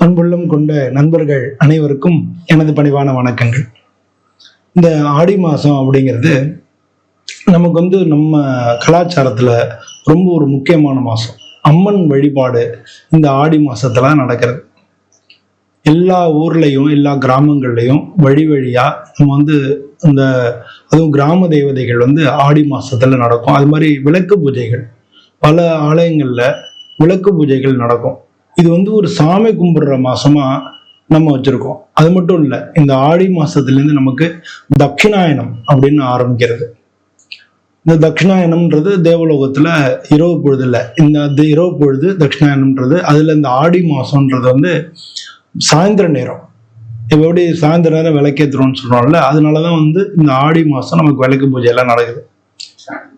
அன்புள்ளம் கொண்ட நண்பர்கள் அனைவருக்கும் எனது பணிவான வணக்கங்கள். இந்த ஆடி மாதம் அப்படிங்கிறது நமக்கு நம்ம கலாச்சாரத்தில் ரொம்ப ஒரு முக்கியமான மாதம். அம்மன் வழிபாடு இந்த ஆடி மாதத்துல நடக்கிறது. எல்லா ஊர்லேயும் எல்லா கிராமங்கள்லையும் வழி வழியாக நம்ம இந்த அதுவும் கிராம தேவதைகள் ஆடி மாதத்தில் நடக்கும். அது மாதிரி விளக்கு பூஜைகள் பல ஆலயங்களில் விளக்கு பூஜைகள் நடக்கும். இது ஒரு சாமி கும்பிடுற மாசமா நம்ம வச்சிருக்கோம். அது மட்டும் இல்லை, இந்த ஆடி மாசத்துலேருந்து நமக்கு தட்சிணாயனம் அப்படின்னு ஆரம்பிக்கிறது. இந்த தட்சிணாயனம்ன்றது தேவலோகத்துல இரவு பொழுது இல்லை, இந்த இரவு பொழுது தட்சிணாயனம்ன்றது. அதுல இந்த ஆடி மாசம்ன்றது சாயந்தர நேரம். எப்படி சாயந்தர நேரம் விளக்கேற்றுறோம்னு சொல்றோம்ல, அதனாலதான் இந்த ஆடி மாசம் நமக்கு விளக்கு பூஜை எல்லாம் நடக்குது.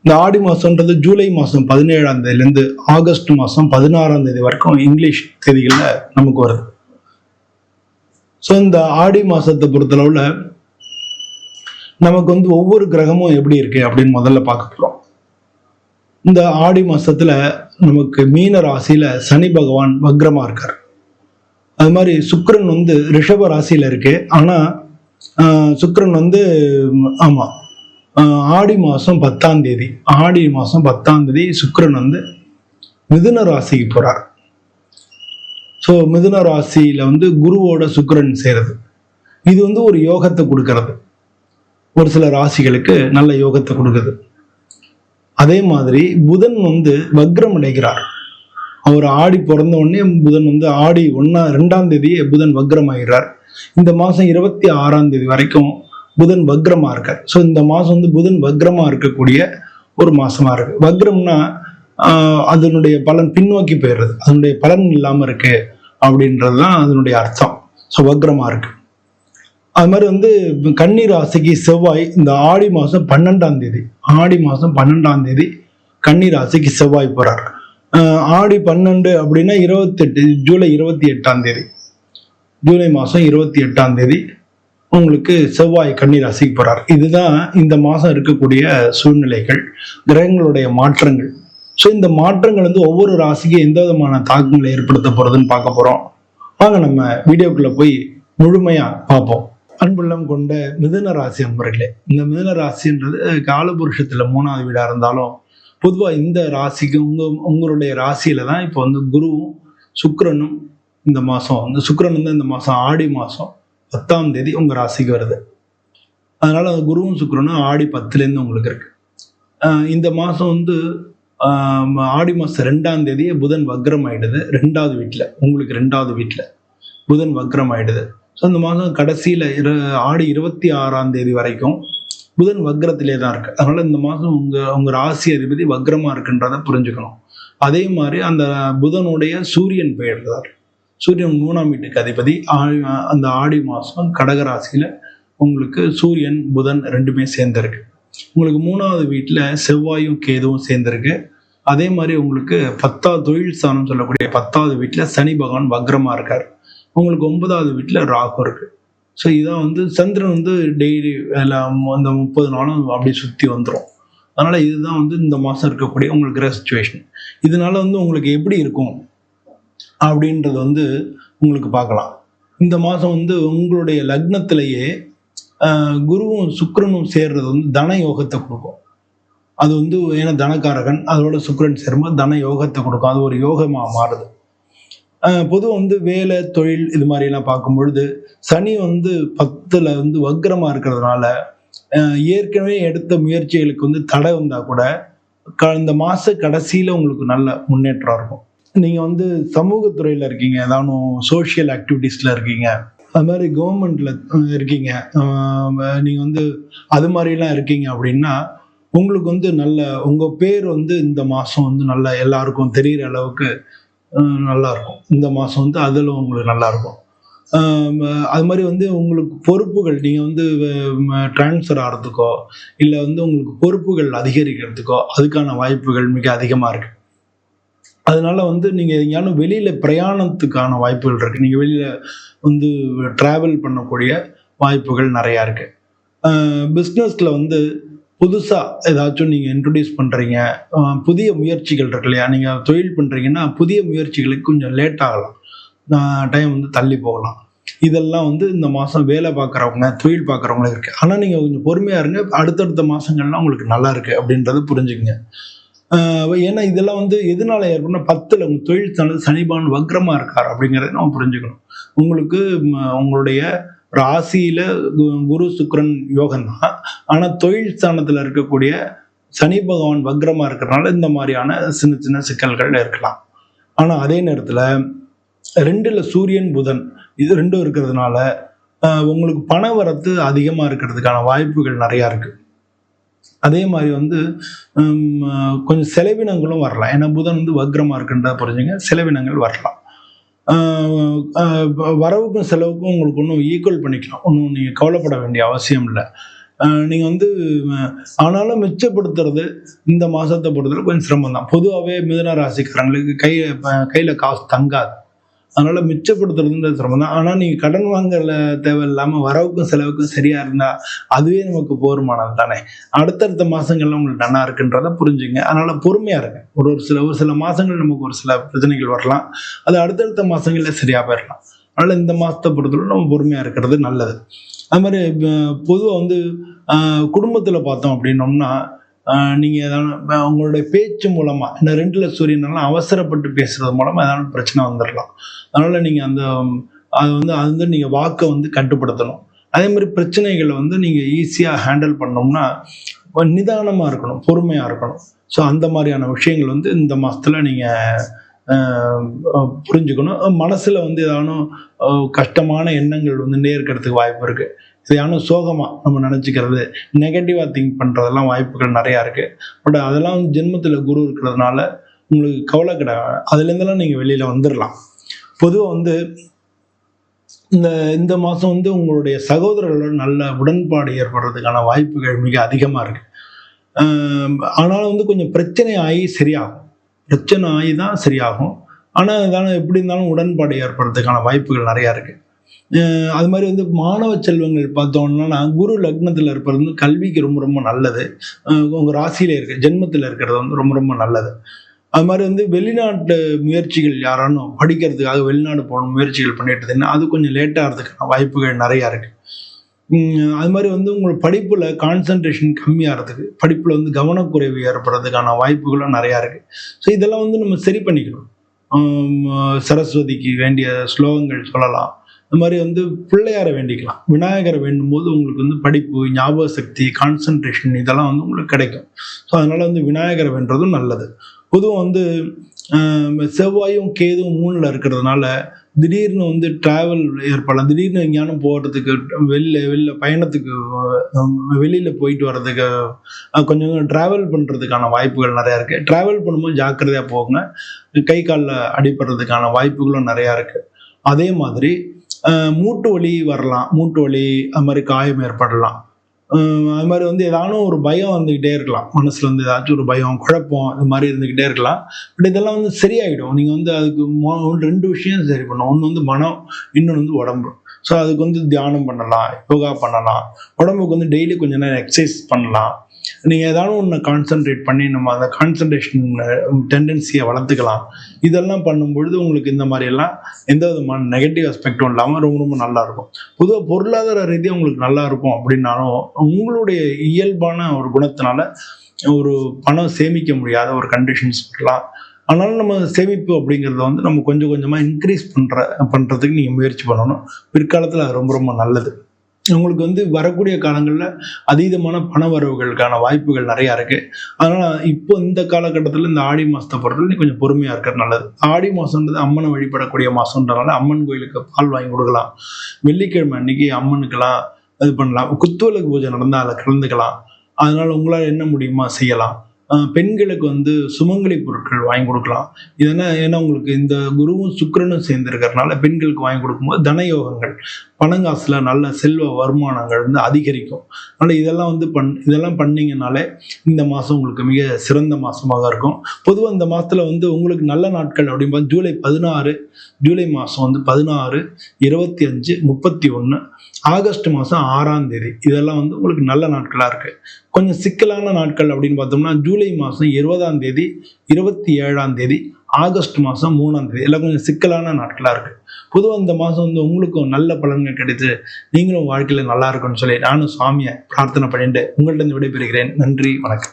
இந்த ஆடி மாசம்ன்றது ஜூலை மாசம் 17ஆம் தேதியிலேருந்து ஆகஸ்ட் மாசம் 16ஆம் தேதி வரைக்கும் இங்கிலீஷ் தேதிகள்ல நமக்கு வருது. ஸோ இந்த ஆடி மாசத்தை பொறுத்தளவுல நமக்கு ஒவ்வொரு கிரகமும் எப்படி இருக்கு அப்படின்னு முதல்ல பார்க்க போறோம். இந்த ஆடி மாசத்துல நமக்கு மீன ராசியில சனி பகவான் வக்ரமா இருக்கார். அது மாதிரி சுக்கிரன் ரிஷப ராசியில இருக்கு. ஆனா சுக்கிரன் ஆமா ஆடி மாசம் 10ஆம் தேதி சுக்கிரன் மிதுன ராசிக்கு போறார். ஸோ மிதுன ராசியில குருவோட சுக்கிரன் சேருது. இது ஒரு யோகத்தை கொடுக்கறது. ஒரு சில ராசிகளுக்கு நல்ல யோகத்தை கொடுக்குது. அதே மாதிரி புதன் வக்ரம் அடைகிறார். அவர் ஆடி பிறந்த உடனே புதன் ஆடி 2ஆம் தேதியே புதன் வக்ரம் ஆகிறார். இந்த மாசம் 26ஆம் தேதி வரைக்கும் புதன் வக்ரமா இருக்கார். ஸோ இந்த மாசம் புதன் வக்ரமா இருக்கக்கூடிய ஒரு மாசமா இருக்கு. வக்ரம்னா அதனுடைய பலன் பின்னோக்கி போயிடுறது, அதனுடைய பலன் இல்லாம இருக்கு அப்படின்றதுதான் அதனுடைய அர்த்தம். ஸோ வக்ரமா இருக்கு. அது மாதிரி கன்னி ராசிக்கு செவ்வாய் இந்த ஆடி மாசம் 12ஆம் தேதி கன்னி ராசிக்கு செவ்வாய் போறார். ஆடி 12 அப்படின்னா 28 ஜூலை 28ஆம் தேதி, ஜூலை மாசம் 28ஆம் தேதி உங்களுக்கு செவ்வாய் கன்னி ராசிக்கு போறார். இதுதான் இந்த மாசம் இருக்கக்கூடிய சூழ்நிலைகள், கிரகங்களுடைய மாற்றங்கள். ஸோ இந்த மாற்றங்கள் ஒவ்வொரு ராசிக்கும் எந்த விதமான தாக்கங்களை ஏற்படுத்த போறதுன்னு பார்க்க போறோம். வாங்க நம்ம வீடியோக்குள்ள போய் முழுமையா பார்ப்போம். அன்புள்ளம் கொண்ட மிதுன ராசி அன்பர்களே, இந்த மிதுன ராசின்றது காலபுருஷத்துல 3ஆவது வீடா இருந்தாலும் பொதுவா இந்த ராசிக்கு உங்களுடைய ராசியில தான் இப்போ குருவும் சுக்கிரனும் இந்த மாசம் சுக்கிரன் இந்த மாசம் ஆடி மாசம் 10ஆம் தேதி உங்க ராசிக்கு வருது. அதனால குருவும் சுக்கிரனும் ஆடி 10லேருந்து உங்களுக்கு இருக்கு. இந்த மாசம் ஆடி மாசம் 2ஆம் தேதி புதன் வக்ரம் ஆயிடுது. 2வது வீட்டுல உங்களுக்கு 2வது வீட்டுல புதன் வக்ரம் ஆயிடுது. ஸோ இந்த மாதம் கடைசியில ஆடி 26ஆம் தேதி வரைக்கும் புதன் வக்ரத்திலே தான் இருக்கு. அதனால இந்த மாதம் உங்க ராசி அதிபதி வக்ரமா இருக்குன்றத புரிஞ்சுக்கணும். அதே மாதிரி அந்த புதனுடைய சூரியன் பெயர்ந்தார். சூரியன் 3ஆம் வீட்டுக்கு அதிபதி. அந்த ஆடி மாதம் கடகராசியில உங்களுக்கு சூரியன் புதன் ரெண்டுமே சேர்ந்திருக்கு. உங்களுக்கு 3ஆவது வீட்டில் செவ்வாயும் கேதுவும் சேர்ந்திருக்கு. அதே மாதிரி உங்களுக்கு 10வது தொழில் ஸ்தானம் சொல்லக்கூடிய 10வது வீட்டில் சனி பகவான் வக்ரமா இருக்கார். உங்களுக்கு 9வது வீட்டில் ராகு இருக்கு. ஸோ இதான் சந்திரன் டெய்லி அந்த 30 நாளும் அப்படி சுற்றி வந்துடும். அதனால இதுதான் இந்த மாதம் இருக்கக்கூடிய உங்களுக்கு கிரக சுச்சுவேஷன். இதனால உங்களுக்கு எப்படி இருக்கும் அப்படின்றது உங்களுக்கு பார்க்கலாம். இந்த மாதம் உங்களுடைய லக்னத்திலேயே குருவும் சுக்கிரனும் சேர்றது தன யோகத்தை கொடுக்கும். அது ஏன்னா தனக்காரகன், அதோட சுக்கிரன் சேரும்போது தன யோகத்தை கொடுக்கும். அது ஒரு யோகமா மாறுது. பொதுவாக வேலை தொழில் இது மாதிரி எல்லாம் பார்க்கும் பொழுது சனி 10ல வக்ரமா இருக்கிறதுனால ஏற்கனவே எடுத்த முயற்சிகளுக்கு தடை வந்தா கூட இந்த மாச கடைசியில உங்களுக்கு நல்ல முன்னேற்றம் இருக்கும். நீங்க சமூகத்துறையில இருக்கீங்க, ஏதாவது சோசியல் ஆக்டிவிட்டீஸ்ல இருக்கீங்க, அது மாதிரி கவர்மெண்ட்ல இருக்கீங்க, நீங்க அது மாதிரிலாம் இருக்கீங்க அப்படின்னா உங்களுக்கு நல்ல உங்க பேர் இந்த மாசம் நல்ல எல்லாருக்கும் தெரிகிற அளவுக்கு நல்லா இருக்கும். இந்த மாசம் அதுல உங்களுக்கு நல்லா இருக்கும். அது மாதிரி உங்களுக்கு பொறுப்புகள் நீங்க டிரான்ஸ்ஃபர் ஆகிறதுக்கோ இல்லை உங்களுக்கு பொறுப்புகள் அதிகரிக்கிறதுக்கோ அதுக்கான வாய்ப்புகள் மிக அதிகமா இருக்கு. அதனால நீங்க எங்கேயாலும் வெளியில பிரயாணத்துக்கான வாய்ப்புகள் இருக்கு. நீங்க வெளியில டிராவல் பண்ணக்கூடிய வாய்ப்புகள் நிறைய இருக்கு. பிஸ்னஸ்ல புதுசா ஏதாச்சும் நீங்க இன்ட்ரடியூஸ் பண்றீங்க, புதிய முயற்சிகள் இருக்கு இல்லையா, நீங்க தொழில் பண்றீங்கன்னா புதிய முயற்சிகளுக்கு கொஞ்சம் லேட் ஆகலாம். டைம் வந்து தள்ளி போகலாம். இதெல்லாம் வந்து இந்த மாதம் வேலை பார்க்குறவங்க, தொழில் பார்க்குறவங்களும் இருக்குது. ஆனால் நீங்கள் கொஞ்சம் பொறுமையாக இருங்க. அடுத்தடுத்த மாதங்கள்லாம் உங்களுக்கு நல்லா இருக்குது அப்படின்றத புரிஞ்சுக்கங்க. ஏன்னா இதெல்லாம் வந்து எதனால ஏற்படும்னா 10ல் உங்கள் தொழில் ஸ்தானத்தில் சனிபான் வக்ரமாக இருக்கார் அப்படிங்கிறத நம்ம புரிஞ்சுக்கணும். உங்களுக்கு உங்களுடைய ராசியில குரு சுக்கிரன் யோகம் தான். ஆனால் தொழில் ஸ்தானத்தில் இருக்கக்கூடிய சனி பகவான் வக்ரமா இருக்கிறதுனால இந்த மாதிரியான சின்ன சின்ன சிக்கல்கள் இருக்கலாம். ஆனால் அதே நேரத்தில் 2ல் சூரியன் புதன் இது 2ம் இருக்கிறதுனால உங்களுக்கு பண வரத்து அதிகமாக இருக்கிறதுக்கான வாய்ப்புகள் நிறையா இருக்கு. அதே மாதிரி வந்து கொஞ்சம் செலவினங்களும் வரலாம். ஏன்னா புதன் வந்து வக்ரமா இருக்குன்றத புரிஞ்சுங்க. செலவினங்கள் வரலாம். வரவுக்கும் செலவுக்கும் உங்களுக்கு ஒன்றும் ஈக்குவல் பண்ணிக்கலாம். ஒன்றும் நீங்கள் கவலைப்பட வேண்டிய அவசியம் இல்லை. நீங்கள் வந்து ஆனாலும் மிச்சப்படுத்துறது இந்த மாதத்தை பொறுத்தவரை கொஞ்சம் சிரமம் தான். பொதுவாகவே மிதுன ராசிக்காரங்களுக்கு கையில் காசு தங்காது. அதனால மிச்சப்படுத்துறதுன்றது சிரமம் தான். ஆனால் நீங்கள் கடன் வாங்கல தேவையில்லாமல் வரவுக்கும் செலவுக்கும் சரியா இருந்தா அதுவே நமக்கு போருமானது தானே. அடுத்தடுத்த மாசங்கள்லாம் உங்களுக்கு நல்லா இருக்குன்றத புரிஞ்சுங்க. அதனால பொறுமையா இருங்க. ஒரு சில மாசங்கள் நமக்கு ஒரு சில பிரச்சனைகள் வரலாம். அது அடுத்தடுத்த மாசங்கள்ல சரியா போயிடலாம். அதனால இந்த மாசத்தை பொறுத்தவரை நம்ம பொறுமையா இருக்கிறது நல்லது. அது மாதிரி பொதுவாக வந்து குடும்பத்தில் பார்த்தோம் அப்படின்னோம்னா நீங்கள் ஏதாவது உங்களுடைய பேச்சு மூலமாக இந்த 2ல் சூரியனெல்லாம் அவசரப்பட்டு பேசுறது மூலமாக ஏதாவது பிரச்சனை வந்துடலாம். அதனால் நீங்கள் அது வந்து நீங்கள் வாக்கை வந்து கட்டுப்படுத்தணும். அதே மாதிரி பிரச்சனைகளை வந்து நீங்கள் ஈஸியாக ஹேண்டில் பண்ணோம்னா நிதானமாக இருக்கணும், பொறுமையாக இருக்கணும். ஸோ அந்த மாதிரியான விஷயங்கள் வந்து இந்த மாதத்தில் நீங்கள் புரிஞ்சுக்கணும். மனசில் வந்து ஏதானும் கஷ்டமான எண்ணங்கள் வந்து இருக்கிறதுக்கு வாய்ப்பு இருக்குது. இதானும் சோகமாக நம்ம நினச்சிக்கிறது, நெகட்டிவாக திங்க் பண்ணுறதெல்லாம் வாய்ப்புகள் நிறையா இருக்குது. பட் அதெல்லாம் வந்து ஜென்மத்தில் குரு இருக்கிறதுனால உங்களுக்கு கவலை கிடையாது. அதுலேருந்தெல்லாம் நீங்கள் வெளியில் வந்துடலாம். பொதுவாக வந்து இந்த மாதம் வந்து உங்களுடைய சகோதரர்களோட நல்ல உடன்பாடு ஏற்படுறதுக்கான வாய்ப்புகள் மிக அதிகமாக இருக்குது. ஆனாலும் வந்து கொஞ்சம் பிரச்சனை ஆகி தான் சரியாகும். ஆனால் இதனால் எப்படி இருந்தாலும் உடன்பாடு ஏற்படுறதுக்கான வாய்ப்புகள் நிறையா இருக்குது. அது மாதிரி வந்து மாணவ செல்வங்கள் பார்த்தோம்னா குரு லக்னத்தில் இருப்பது வந்து கல்விக்கு ரொம்ப ரொம்ப நல்லது. உங்கள் ராசியில இருக்க ஜென்மத்தில் இருக்கிறது வந்து ரொம்ப ரொம்ப நல்லது. அது மாதிரி வந்து வெளிநாட்டு முயற்சிகள் யாரானும் படிக்கிறதுக்காக வெளிநாடு போகணும் முயற்சிகள் பண்ணிட்டு இருந்தீங்கன்னா அது கொஞ்சம் லேட்டாகிறதுக்கான வாய்ப்புகள் நிறையா இருக்கு. அது மாதிரி வந்து உங்கள் படிப்புல கான்சன்ட்ரேஷன் கம்மியாகிறதுக்கு, படிப்புல வந்து கவனக்குறைவு ஏற்படுறதுக்கான வாய்ப்புகளும் நிறையா இருக்கு. ஸோ இதெல்லாம் வந்து நம்ம சரி பண்ணிக்கணும். சரஸ்வதிக்கு வேண்டிய ஸ்லோகங்கள் சொல்லலாம். இந்த மாதிரி வந்து பிள்ளையாரை வேண்டிக்கலாம். விநாயகரை வேண்டும் போது உங்களுக்கு வந்து படிப்பு, ஞாபக சக்தி, கான்சன்ட்ரேஷன் இதெல்லாம் வந்து உங்களுக்கு கிடைக்கும். ஸோ அதனால வந்து விநாயகரை வேண்டுறதும் நல்லது. பொதுவாக வந்து செவ்வாயும் கேதுவும் 3ல் இருக்கிறதுனால திடீர்னு வந்து டிராவல் ஏற்படலாம். திடீர்னு எங்கேயானும் போகிறதுக்கு வெளில பயணத்துக்கு வெளியில் போயிட்டு வர்றதுக்கு கொஞ்சம் ட்ராவல் பண்ணுறதுக்கான வாய்ப்புகள் நிறையா இருக்குது. ட்ராவல் பண்ணும்போது ஜாக்கிரதையாக போங்க. கை காலில் அடிபடுறதுக்கான வாய்ப்புகளும் நிறையா இருக்குது. அதே மாதிரி மூட்டு வலி வரலாம். மூட்டு வலி அது மாதிரி காயம் ஏற்படலாம். அது மாதிரி வந்து ஏதானும் ஒரு பயம் வந்துக்கிட்டே இருக்கலாம். மனசுல வந்து ஏதாச்சும் ஒரு பயம், குழப்பம் இது மாதிரி இருந்துக்கிட்டே இருக்கலாம். பட் இதெல்லாம் வந்து சரியாயிடும். நீங்கள் வந்து அதுக்கு 2 விஷயம் சரி பண்ணணும். ஒன்று வந்து மனம், இன்னொன்று வந்து உடம்பு. ஸோ அதுக்கு வந்து தியானம் பண்ணலாம், யோகா பண்ணலாம். உடம்புக்கு வந்து டெய்லி கொஞ்சம் நேரம் எக்ஸசைஸ் பண்ணலாம். நீங்கள் ஏதாவது ஒன்று கான்சென்ட்ரேட் பண்ணி நம்ம அந்த கான்சன்ட்ரேஷன் டெண்டன்சியை வளர்த்துக்கலாம். இதெல்லாம் பண்ணும்பொழுது உங்களுக்கு இந்த மாதிரியெல்லாம் எந்த விதமான நெகட்டிவ் அஸ்பெக்டும் இல்லாமல் ரொம்ப ரொம்ப நல்லா இருக்கும். பொதுவாக பொருளாதார ரீதியாக உங்களுக்கு நல்லா இருக்கும் அப்படின்னாலும் உங்களுடைய இயல்பான ஒரு குணத்தினால ஒரு பணம் சேமிக்க முடியாத ஒரு கண்டிஷன்ஸ் இருக்கலாம். ஆனாலும் நம்ம சேமிப்பு அப்படிங்கிறத வந்து நம்ம கொஞ்சம் கொஞ்சமாக இன்க்ரீஸ் பண்ணுறதுக்கு நீங்கள் முயற்சி பண்ணணும். பிற்காலத்தில் அது ரொம்ப ரொம்ப நல்லது. உங்களுக்கு வந்து வரக்கூடிய காலங்களில் அதீதமான பண வரவுகளுக்கான வாய்ப்புகள் நிறையா இருக்குது. அதனால் இப்போ இந்த காலகட்டத்தில் இந்த ஆடி மாதத்தை பொறுத்தவரை நீ கொஞ்சம் பொறுமையாக இருக்கிறது நல்லது. ஆடி மாதம்ன்றது அம்மனை வழிபடக்கூடிய மாதம்ன்றனால அம்மன் கோயிலுக்கு பால் வாங்கி கொடுக்கலாம். வெள்ளிக்கிழமை அன்னைக்கு அம்மனுக்கெல்லாம் இது பண்ணலாம். குத்துவிளக்கு பூஜை நடந்தால் அதில் கலந்துக்கலாம். அதனால் உங்களால் என்ன முடியுமா செய்யலாம். பெண்களுக்கு வந்து சுமங்கலி பொருட்கள் வாங்கி கொடுக்கலாம். ஏன்னா உங்களுக்கு இந்த குருவும் சுக்கிரனும் சேர்ந்து இருக்கிறதுனால பெண்களுக்கு வாங்கி கொடுக்கும்போது தனயோகங்கள், பணங்காசுல நல்ல செல்வ வருமானங்கள் வந்து அதிகரிக்கும். அதனால இதெல்லாம் பண்ணீங்கனாலே இந்த மாதம் உங்களுக்கு மிக சிறந்த மாதமாக இருக்கும். பொதுவாக இந்த மாதத்துல வந்து உங்களுக்கு நல்ல நாட்கள் அப்படின்போது ஜூலை மாதம் வந்து 16, 25, 31, ஆகஸ்ட் மாதம் 6ஆம் தேதி இதெல்லாம் வந்து உங்களுக்கு நல்ல நாட்களாக இருக்கு. கொஞ்சம் சிக்கலான நாட்கள் அப்படின்னு பார்த்தோம்னா ஜூலை மாதம் 20ஆம் தேதி, 27ஆம் தேதி, ஆகஸ்ட் மாதம் 3ஆம் தேதி எல்லாம் கொஞ்சம் சிக்கலான நாட்களாக இருக்கு. பொதுவாக இந்த மாதம் வந்து உங்களுக்கும் நல்ல பலன்கள் கிடைத்து நீங்களும் வாழ்க்கையில நல்லா இருக்கும்னு சொல்லி நானும் சுவாமியை பிரார்த்தனை பண்ணிட்டு உங்கள்ட்ட இருந்து விடைபெறுகிறேன். நன்றி, வணக்கம்.